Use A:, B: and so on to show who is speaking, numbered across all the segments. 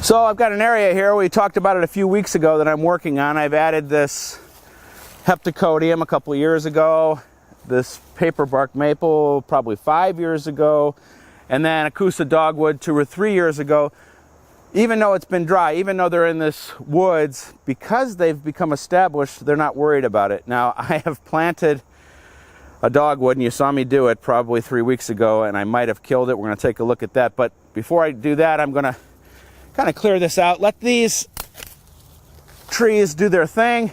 A: So I've got an area here, we talked about it a few weeks ago, that I'm working on. I've added this heptacodium a couple of years ago, this paper bark maple probably 5 years ago, and then Acusa dogwood 2 or 3 years ago. Even though it's been dry, even though they're in this woods, because they've become established, they're not worried about it. Now, I have planted a dogwood, and you saw me do it probably 3 weeks ago, and I might have killed it. We're going to take a look at that. But before I do that, I'm going to kind of clear this out, let these trees do their thing,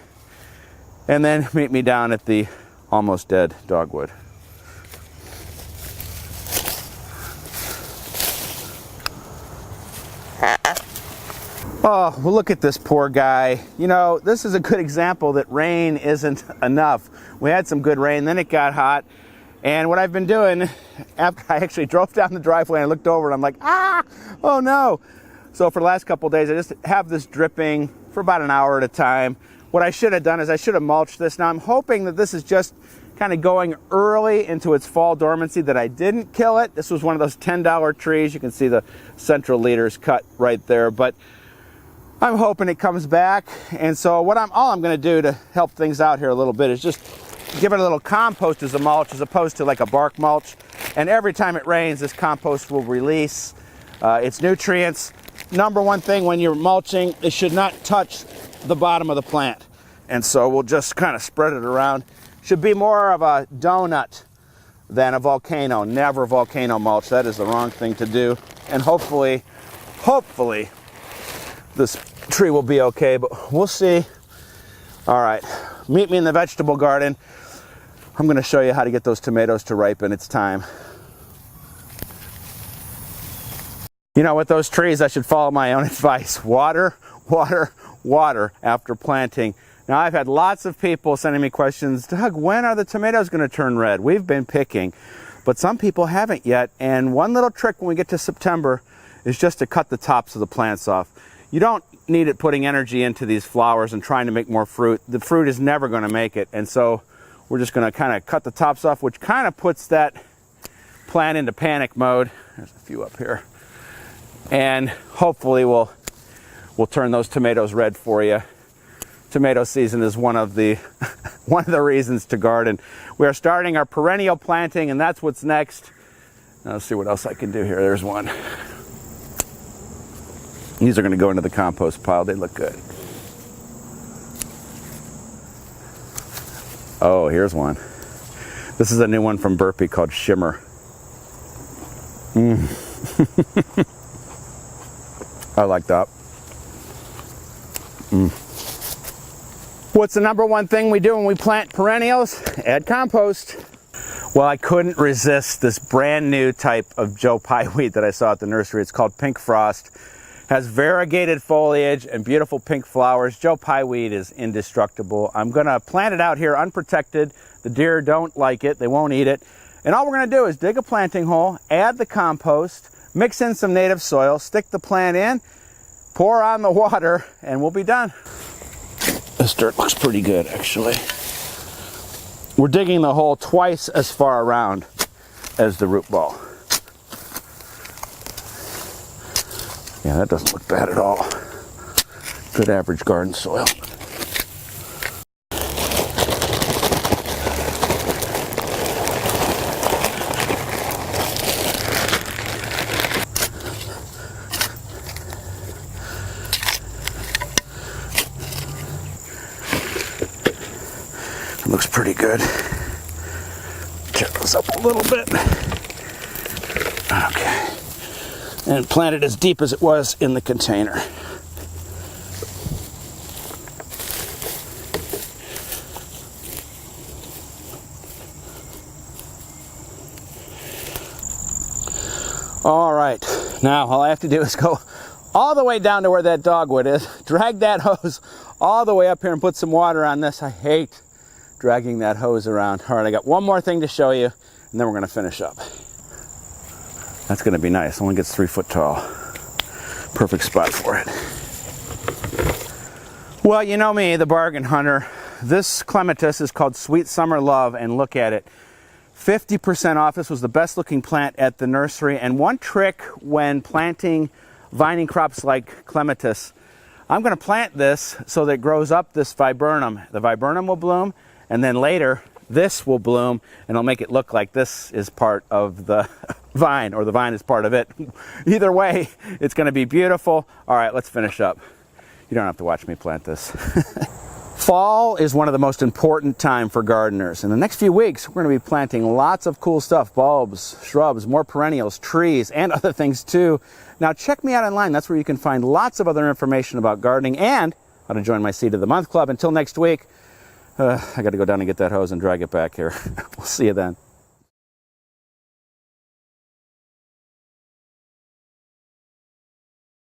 A: and then meet me down at the almost dead dogwood. Oh, well, look at this poor guy. You know, this is a good example that rain isn't enough. We had some good rain, then it got hot. And what I've been doing, after I actually drove down the driveway and I looked over and I'm like, oh no. So for the last couple of days, I just have this dripping for about an hour at a time. What I should have done is I should have mulched this. Now I'm hoping that this is just kind of going early into its fall dormancy, that I didn't kill it. This was one of those $10 trees. You can see the central leaders cut right there, but I'm hoping it comes back. And so all I'm going to do to help things out here a little bit is just give it a little compost as a mulch, as opposed to like a bark mulch. And every time it rains, this compost will release its nutrients. Number one thing when you're mulching, it should not touch the bottom of the plant. And so we'll just kind of spread it around. Should be more of a donut than a volcano. Never volcano mulch. That is the wrong thing to do. And hopefully, this tree will be okay, but we'll see. All right, meet me in the vegetable garden. I'm going to show you how to get those tomatoes to ripen. It's time. You know, with those trees, I should follow my own advice. Water, water, water after planting. Now, I've had lots of people sending me questions. Doug, when are the tomatoes going to turn red? We've been picking, but some people haven't yet. And one little trick when we get to September is just to cut the tops of the plants off. You don't need it putting energy into these flowers and trying to make more fruit. The fruit is never going to make it. And so we're just going to kind of cut the tops off, which kind of puts that plant into panic mode. There's a few up here. And hopefully we'll turn those tomatoes red for you. Tomato season is one of the reasons to garden. We are starting our perennial planting, and that's what's next. Now let's see what else I can do here. There's one. These are going to go into the compost pile. They look good. Oh, here's one. This is a new one from Burpee called Shimmer. I like that. What's the number one thing we do when we plant perennials? Add compost. Well, I couldn't resist this brand new type of Joe Pye wheat that I saw at the nursery. It's called Pink Frost. Has variegated foliage and beautiful pink flowers. Joe Pye wheat is indestructible. I'm gonna plant it out here unprotected. The deer don't like it, they won't eat it. And all we're gonna do is dig a planting hole, add the compost, mix in some native soil, stick the plant in, pour on the water, and we'll be done. This dirt looks pretty good, actually. We're digging the hole twice as far around as the root ball. Yeah, that doesn't look bad at all. Good average garden soil. It looks pretty good. Check this up a little bit. Okay. And plant it as deep as it was in the container. All right, now all I have to do is go all the way down to where that dogwood is, drag that hose all the way up here and put some water on this. I hate dragging that hose around. All right, I got one more thing to show you, and then we're gonna finish up. That's gonna be nice, only gets 3 foot tall. Perfect spot for it. Well, you know me, the bargain hunter. This Clematis is called Sweet Summer Love, and look at it. 50% off. This was the best looking plant at the nursery. And one trick when planting vining crops like Clematis. I'm going to plant this so that it grows up this viburnum. The viburnum will bloom, and then later this will bloom, and it'll make it look like this is part of the vine, or the vine is part of it. Either way, it's going to be beautiful. All right, let's finish up. You don't have to watch me plant this. Fall is one of the most important time for gardeners. In the next few weeks, we're going to be planting lots of cool stuff, bulbs, shrubs, more perennials, trees, and other things too. Now check me out online. That's where you can find lots of other information about gardening and how to join my Seed of the Month Club. Until next week, I got to go down and get that hose and drag it back here. We'll see you then.